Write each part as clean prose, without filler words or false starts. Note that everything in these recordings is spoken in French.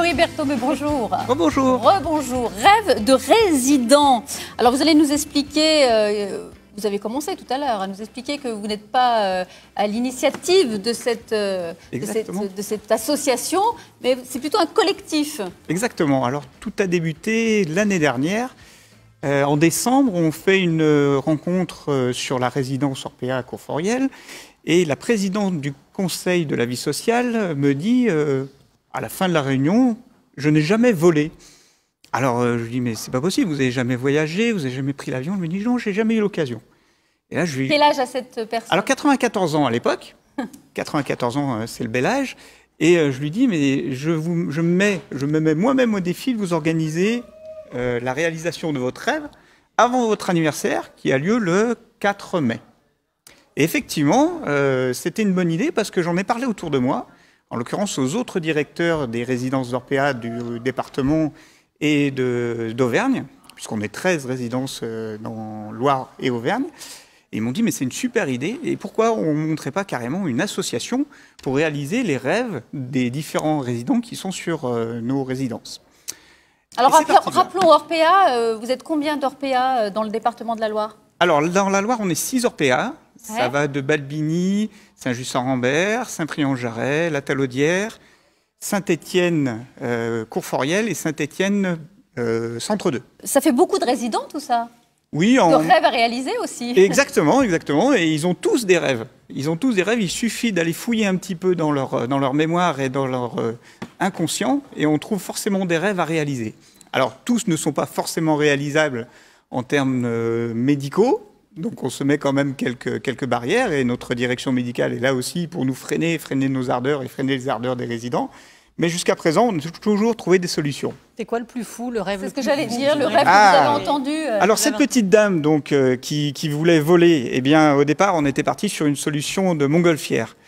Grégory Berthomeu, bonjour. Rebonjour. Rebonjour. Rêve de résident. Alors, vous allez nous expliquer, vous avez commencé tout à l'heure à nous expliquer que vous n'êtes pas à l'initiative de cette association, mais c'est plutôt un collectif. Exactement. Alors, tout a débuté l'année dernière. En décembre, on fait une rencontre sur la résidence Orpea à Courforiel. Et la présidente du conseil de la vie sociale me dit, à la fin de la réunion, je n'ai jamais volé. Alors je lui dis, mais c'est pas possible, vous n'avez jamais voyagé, vous n'avez jamais pris l'avion. Elle me dit, non, j'ai jamais eu l'occasion. Et là, je lui... Quel âge a cette personne? Alors 94 ans à l'époque. 94 ans, c'est le bel âge. Et je lui dis, mais je me mets moi-même au défi de vous organiser la réalisation de votre rêve avant votre anniversaire, qui a lieu le 4 mai. Et effectivement, c'était une bonne idée parce que j'en ai parlé autour de moi, en l'occurrence aux autres directeurs des résidences d'Orpea du département et d'Auvergne, puisqu'on est 13 résidences dans Loire et Auvergne. Et ils m'ont dit, mais c'est une super idée, et pourquoi on ne montrait pas carrément une association pour réaliser les rêves des différents résidents qui sont sur nos résidences. Alors rappelons Orpea, vous êtes combien d'Orpea dans le département de la Loire? Alors dans la Loire, on est 6 Orpea. Ça va de Balbini, Saint-Just-en-Rambert, Saint-Priant-Jarret, La Talaudière, Saint-Étienne, Courforiel et Saint-Étienne, Centre 2. Ça fait beaucoup de résidents, tout ça? Oui. De rêves à réaliser aussi. Exactement, exactement. Et ils ont tous des rêves. Ils ont tous des rêves. Il suffit d'aller fouiller un petit peu dans leur mémoire et dans leur inconscient et on trouve forcément des rêves à réaliser. Alors, tous ne sont pas forcément réalisables en termes médicaux. Donc on se met quand même quelques barrières et notre direction médicale est là aussi pour nous freiner nos ardeurs et freiner les ardeurs des résidents. Mais jusqu'à présent, on a toujours trouvé des solutions. C'est quoi le plus fou, le rêve? C'est ce que j'allais dire, le rêve que vous avez entendu. Alors cette petite dame donc, qui voulait voler, eh bien, au départ, on était parti sur une solution de montgolfière.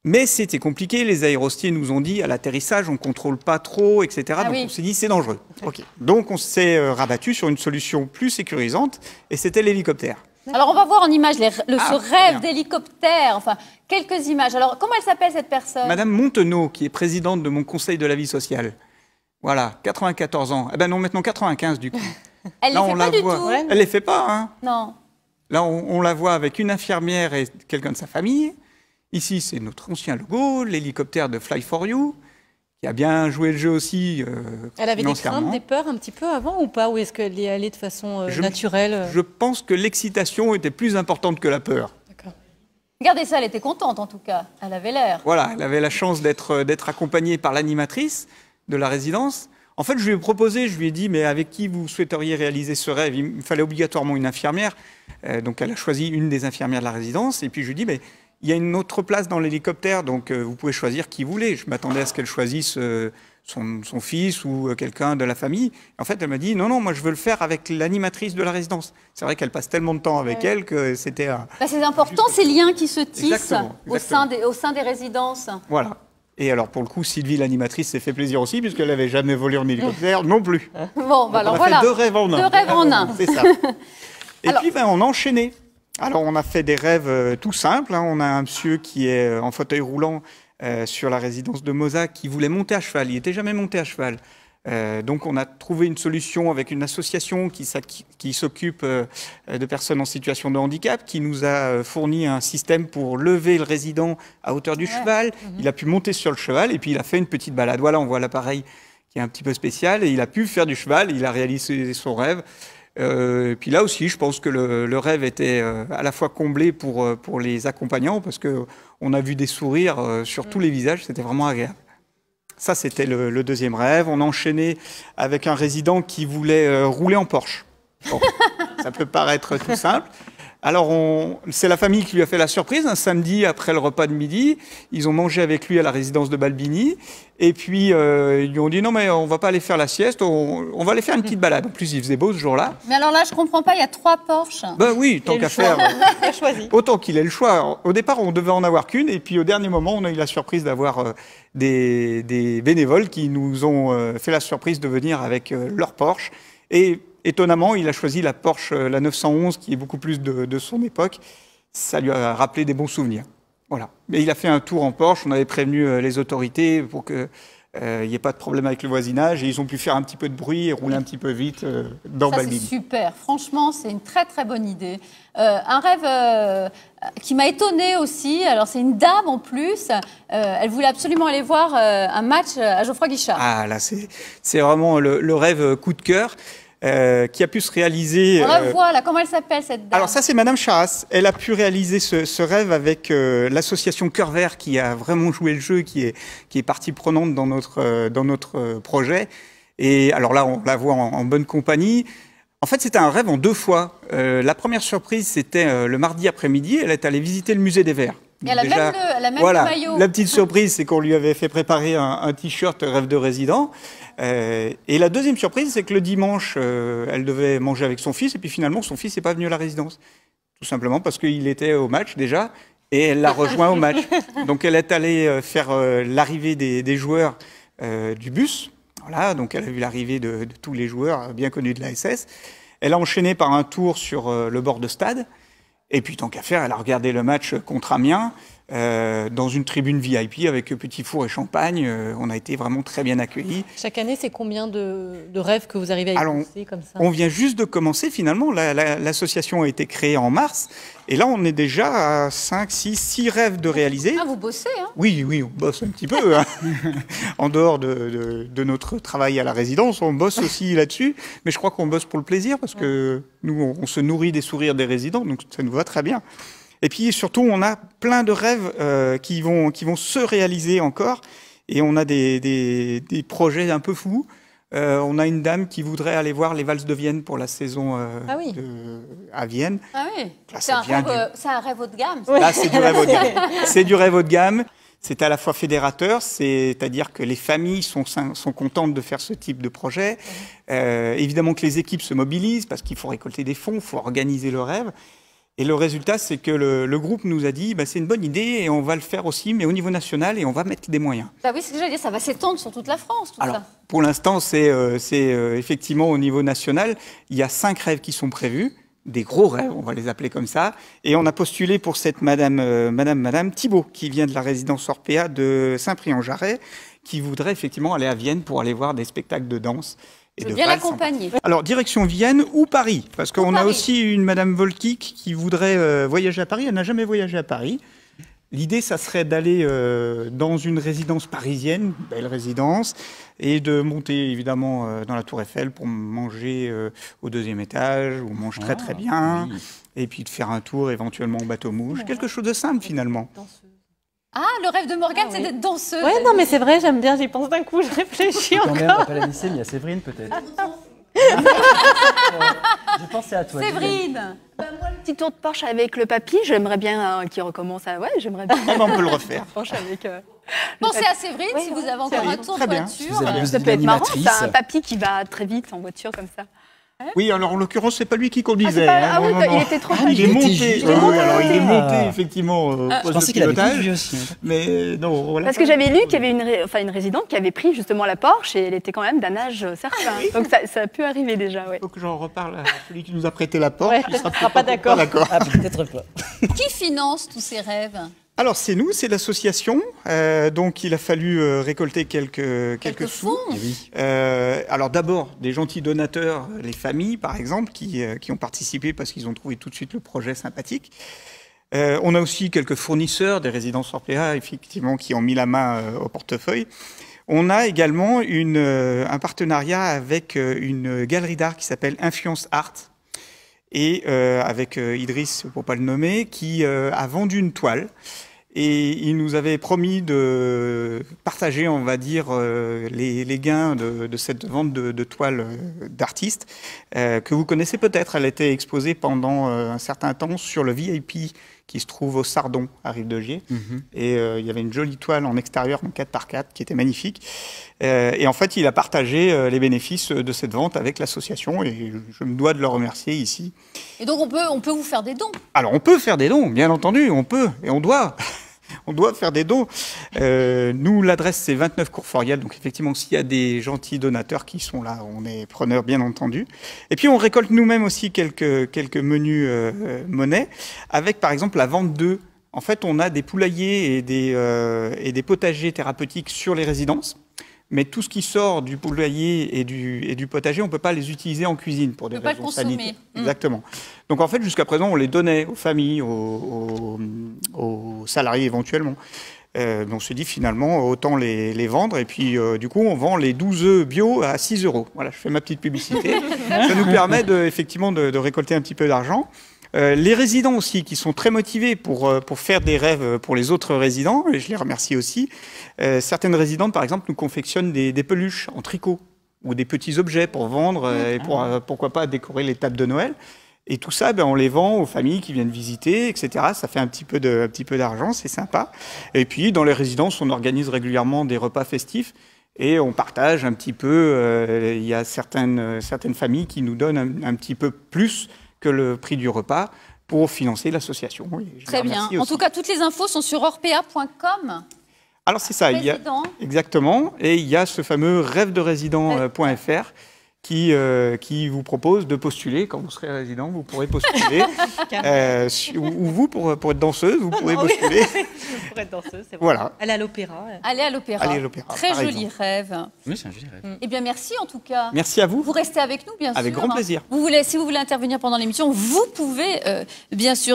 Mais c'était compliqué, les aérostiers nous ont dit à l'atterrissage, on ne contrôle pas trop, etc. Donc on s'est dit, c'est dangereux. Okay. Donc on s'est rabattu sur une solution plus sécurisante et c'était l'hélicoptère. Alors, on va voir en image ce rêve d'hélicoptère, enfin, quelques images. Alors, comment elle s'appelle, cette personne? Madame Montenot, qui est présidente de mon conseil de la vie sociale. Voilà, 94 ans. Eh ben non, maintenant 95, du coup. Elle ne les fait pas du tout. Elle ne les fait pas, hein. Non. Là, on la voit avec une infirmière et quelqu'un de sa famille. Ici, c'est notre ancien logo, l'hélicoptère de Fly for You, qui a bien joué le jeu aussi. Elle avait des craintes, des peurs un petit peu avant ou pas? Ou est-ce qu'elle y allait de façon naturelle? Je pense que l'excitation était plus importante que la peur. Regardez ça, elle était contente en tout cas. Elle avait l'air. Voilà, elle avait la chance d'être accompagnée par l'animatrice de la résidence. En fait, je lui ai proposé, je lui ai dit, mais avec qui vous souhaiteriez réaliser ce rêve? Il me fallait obligatoirement une infirmière. Donc elle a choisi une des infirmières de la résidence. Et puis je lui ai dit, mais il y a une autre place dans l'hélicoptère, donc vous pouvez choisir qui vous voulez. Je m'attendais à ce qu'elle choisisse son fils ou quelqu'un de la famille. En fait, elle m'a dit, non, moi je veux le faire avec l'animatrice de la résidence. C'est vrai qu'elle passe tellement de temps avec elle que c'était... c'est important, ces liens qui se tissent au sein des résidences. Voilà. Et alors, pour le coup, Sylvie, l'animatrice, s'est fait plaisir aussi, puisqu'elle n'avait jamais volé en hélicoptère non plus. Bon, bah alors voilà. On a fait 2 rêves en un. 2 rêves en un. C'est ça. Et puis, on a enchaîné. Alors, on a fait des rêves tout simples. Hein. On a un monsieur qui est en fauteuil roulant sur la résidence de Mozac qui voulait monter à cheval. Il n'était jamais monté à cheval. Donc, on a trouvé une solution avec une association qui s'occupe de personnes en situation de handicap, qui nous a fourni un système pour lever le résident à hauteur du cheval. Il a pu monter sur le cheval et puis il a fait une petite balade. Voilà, on voit l'appareil qui est un petit peu spécial et il a pu faire du cheval. Il a réalisé son rêve. Et puis là aussi, je pense que le rêve était à la fois comblé pour les accompagnants parce qu'on a vu des sourires sur tous les visages. C'était vraiment agréable. Ça, c'était le deuxième rêve. On a enchaîné avec un résident qui voulait rouler en Porsche. Bon, ça peut paraître tout simple. Alors, c'est la famille qui lui a fait la surprise. Un samedi, après le repas de midi, ils ont mangé avec lui à la résidence de Balbini. Et puis, ils lui ont dit, non, mais on ne va pas aller faire la sieste, on va aller faire une petite balade. En plus, il faisait beau ce jour-là. Mais alors là, je ne comprends pas, il y a 3 Porsche. Ben oui, tant qu'à faire. Autant qu'il ait le choix. Au départ, on devait en avoir qu'une. Et puis, au dernier moment, on a eu la surprise d'avoir des bénévoles qui nous ont fait la surprise de venir avec leur Porsche. Et étonnamment, il a choisi la Porsche, la 911, qui est beaucoup plus de son époque. Ça lui a rappelé des bons souvenirs. Voilà. Mais il a fait un tour en Porsche. On avait prévenu les autorités pour que il n'y ait pas de problème avec le voisinage et ils ont pu faire un petit peu de bruit et rouler un petit peu vite dans Balbine. C'est super, franchement, c'est une très très bonne idée. Un rêve qui m'a étonnée aussi, alors c'est une dame en plus, elle voulait absolument aller voir un match à Geoffroy Guichard. Ah là, c'est vraiment le rêve coup de cœur. Qui a pu se réaliser... On la voit là, comment elle s'appelle cette dame? Alors ça c'est Madame Charras, elle a pu réaliser ce rêve avec l'association Cœur Vert qui a vraiment joué le jeu, qui est partie prenante dans notre projet. Et alors là on la voit en bonne compagnie. En fait c'était un rêve en 2 fois. La première surprise c'était le mardi après-midi, elle est allée visiter le musée des Verts. Et elle a même le maillot. La petite surprise, c'est qu'on lui avait fait préparer un t-shirt rêve de résident. Et la deuxième surprise, c'est que le dimanche, elle devait manger avec son fils. Et puis finalement, son fils n'est pas venu à la résidence. Tout simplement parce qu'il était au match déjà. Et elle l'a rejoint au match. Donc elle est allée faire l'arrivée des joueurs du bus. Voilà, donc elle a vu l'arrivée de tous les joueurs bien connus de la SS. Elle a enchaîné par un tour sur le bord de stade. Et puis, tant qu'à faire, elle a regardé le match contre Amiens dans une tribune VIP avec petit four et champagne. On a été vraiment très bien accueillis. Chaque année, c'est combien de rêves que vous arrivez à exaucer comme ça? On vient juste de commencer finalement. L'association a été créée en mars. Et là, on est déjà à 5, 6 rêves de réaliser. Ah, vous bossez, hein? Oui, on bosse un petit peu. Hein. En dehors de notre travail à la résidence, on bosse aussi là-dessus. Mais je crois qu'on bosse pour le plaisir parce que nous, on se nourrit des sourires des résidents. Donc, ça nous va très bien. Et puis, surtout, on a plein de rêves qui vont se réaliser encore. Et on a des projets un peu fous. On a une dame qui voudrait aller voir les valses de Vienne pour la saison à Vienne. Ah oui, là, c'est un rêve haut de gamme. Là, c'est du rêve haut de gamme. C'est du rêve haut de gamme. C'est à la fois fédérateur, c'est-à-dire que les familles sont contentes de faire ce type de projet. Évidemment que les équipes se mobilisent parce qu'il faut récolter des fonds, il faut organiser le rêve. Et le résultat, c'est que le groupe nous a dit c'est une bonne idée et on va le faire aussi, mais au niveau national, et on va mettre des moyens. Bah oui, c'est ce que j'allais dire, ça va s'étendre sur toute la France, tout ça. Pour l'instant, c'est effectivement au niveau national. Il y a 5 rêves qui sont prévus, des gros rêves, on va les appeler comme ça. Et on a postulé pour cette Madame Thibault, qui vient de la résidence Orpea de Saint-Prix-en-Jarret, qui voudrait effectivement aller à Vienne pour aller voir des spectacles de danse. Je veux bien l'accompagner. Alors, direction Vienne ou Paris, parce qu'on a aussi une Madame Volkic qui voudrait voyager à Paris. Elle n'a jamais voyagé à Paris. L'idée, ça serait d'aller dans une résidence parisienne, une belle résidence, et de monter évidemment dans la Tour Eiffel pour manger au 2e étage, où on mange très très bien, et puis de faire un tour éventuellement en bateau-mouche. Quelque chose de simple finalement. Ah, le rêve de Morgane, c'est d'être danseuse. Ouais, non, mais c'est vrai, j'aime bien, j'y pense d'un coup, je réfléchis encore. Quand même, pas la lycée, mais il y a Séverine peut-être. J'ai pensé à toi. Séverine. Moi, le petit tour de Porsche avec le papy, j'aimerais bien qu'il recommence à... Ouais, j'aimerais bien. On peut le refaire. Pensez à Séverine si vous avez encore un tour de voiture. Ça peut être marrant, c'est un papy qui va très vite en voiture comme ça. Oui, alors en l'occurrence, c'est pas lui qui conduisait. Il était trop il est monté. Il est monté effectivement au poste de pilotage. Aussi. Mais non, voilà. Parce que j'avais lu qu'il y avait une résidente qui avait pris justement la Porsche et elle était quand même d'un âge certain. Donc ça a pu arriver déjà. Il faut que j'en reparle à celui qui nous a prêté la Porsche. Il sera pas d'accord. Ah, peut-être pas. Qui finance tous ces rêves? Alors c'est nous, c'est l'association, donc il a fallu récolter quelques sous. Oui. Alors d'abord des gentils donateurs, les familles par exemple, qui ont participé parce qu'ils ont trouvé tout de suite le projet sympathique. On a aussi quelques fournisseurs des résidences Orpea, effectivement, qui ont mis la main au portefeuille. On a également un partenariat avec une galerie d'art qui s'appelle Influence Art. Et avec Idriss, pour pas le nommer, qui a vendu une toile. Et il nous avait promis de partager, on va dire, les gains de cette vente de toiles d'artistes, que vous connaissez peut-être. Elle a été exposée pendant un certain temps sur le VIP qui se trouve au Sardon, à Rive-de-Gier. Et il y avait une jolie toile en extérieur, en 4x4, qui était magnifique. Et en fait, il a partagé les bénéfices de cette vente avec l'association, et je me dois de le remercier ici. Et donc, on peut vous faire des dons? Alors, on peut faire des dons, bien entendu, on peut, et on doit. On doit faire des dons. Nous, l'adresse, c'est 29 Cours Forial. Donc, effectivement, s'il y a des gentils donateurs qui sont là, on est preneurs, bien entendu. Et puis, on récolte nous-mêmes aussi quelques menus monnaies, avec, par exemple, la vente d'œufs. En fait, on a des poulaillers et des potagers thérapeutiques sur les résidences. mais tout ce qui sort du poulailler et du potager, on ne peut pas les utiliser en cuisine pour des raisons sanitaires. Exactement. Donc en fait, jusqu'à présent, on les donnait aux familles, aux salariés éventuellement. On se dit finalement, autant les vendre. Et puis du coup, on vend les 12 œufs bio à 6 €. Voilà, je fais ma petite publicité. Ça nous permet effectivement de récolter un petit peu d'argent. Les résidents aussi, qui sont très motivés pour faire des rêves pour les autres résidents, et je les remercie aussi. Certaines résidentes, par exemple, nous confectionnent des peluches en tricot ou des petits objets pour vendre et pourquoi pas décorer les tables de Noël. Et tout ça, on les vend aux familles qui viennent visiter, etc. Ça fait un petit peu d'argent, c'est sympa. Et puis, dans les résidences, on organise régulièrement des repas festifs et on partage un petit peu. Il y a certaines familles qui nous donnent un petit peu plus que le prix du repas pour financer l'association. Oui, très bien. En tout cas, toutes les infos sont sur orpea.com. Alors c'est ça, exactement. Et il y a ce fameux rêvederesident.fr qui vous propose de postuler. Quand vous serez résident, vous pourrez postuler. Ou vous, pour être danseuse, vous pourrez postuler. Pour être danseuse, c'est vrai. Voilà. Aller à l'opéra. Aller à l'opéra. Très joli rêve. Oui, c'est un joli rêve. Eh bien, merci en tout cas. Merci à vous. Vous restez avec nous, bien sûr. Avec grand plaisir. Si vous voulez intervenir pendant l'émission, vous pouvez, bien sûr.